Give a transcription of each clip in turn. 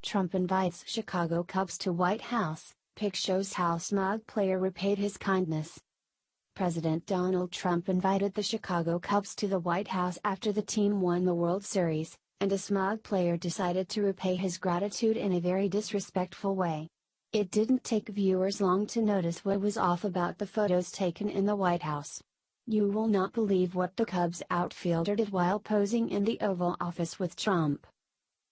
Trump invites Chicago Cubs to White House, pic shows how Smug player repaid his kindness. President Donald Trump invited the Chicago Cubs to the White House after the team won the World Series, and a Smug player decided to repay his gratitude in a very disrespectful way. It didn't take viewers long to notice what was off about the photos taken in the White House. You will not believe what the Cubs outfielder did while posing in the Oval Office with Trump.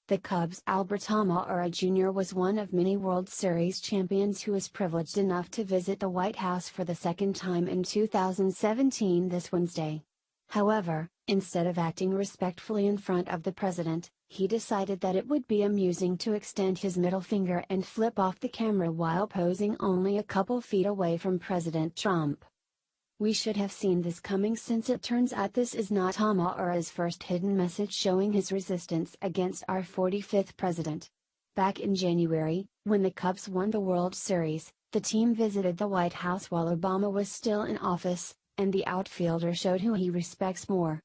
The Cubs Albert Almora Jr. was one of many World Series champions who was privileged enough to visit the White House for the second time in 2017 this Wednesday. However, instead of acting respectfully in front of the president, he decided that it would be amusing to extend his middle finger and flip off the camera while posing only a couple feet away from President Trump. We should have seen this coming, since it turns out this is not Almora's first hidden message showing his resistance against our 45th president. Back in January, when the Cubs won the World Series, the team visited the White House while Obama was still in office, and the outfielder showed who he respects more.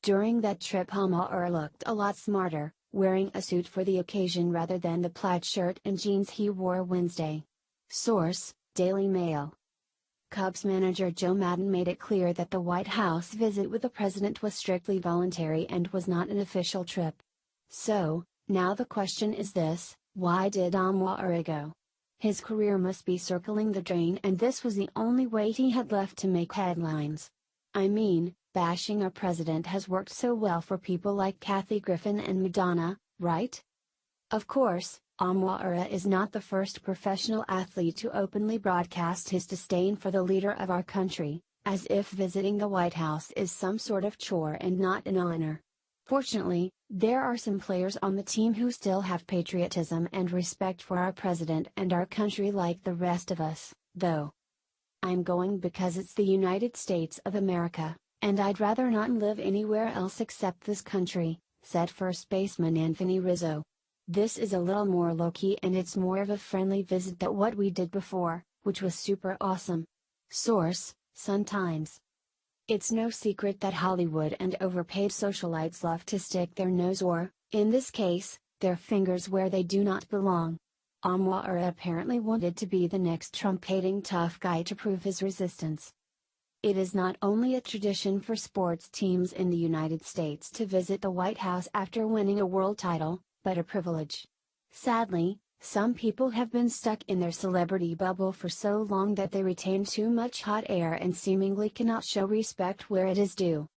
During that trip, Almora looked a lot smarter, wearing a suit for the occasion rather than the plaid shirt and jeans he wore Wednesday. Source: Daily Mail. Cubs manager Joe Maddon made it clear that the White House visit with the president was strictly voluntary and was not an official trip. So, now the question is this: why did Almora go? His career must be circling the drain, and this was the only way he had left to make headlines. I mean, bashing our president has worked so well for people like Kathy Griffin and Madonna, right? Of course, Almora is not the first professional athlete to openly broadcast his disdain for the leader of our country, as if visiting the White House is some sort of chore and not an honor. Fortunately, there are some players on the team who still have patriotism and respect for our president and our country like the rest of us, though. I'm going because it's the United States of America, and I'd rather not live anywhere else except this country, said first baseman Anthony Rizzo. This is a little more low-key and it's more of a friendly visit than what we did before, which was super awesome. Source: Sun-Times. It's no secret that Hollywood and overpaid socialites love to stick their nose or, in this case, their fingers where they do not belong. Almora apparently wanted to be the next Trump-hating tough guy to prove his resistance. It is not only a tradition for sports teams in the United States to visit the White House after winning a world title, but a privilege. Sadly, some people have been stuck in their celebrity bubble for so long that they retain too much hot air and seemingly cannot show respect where it is due.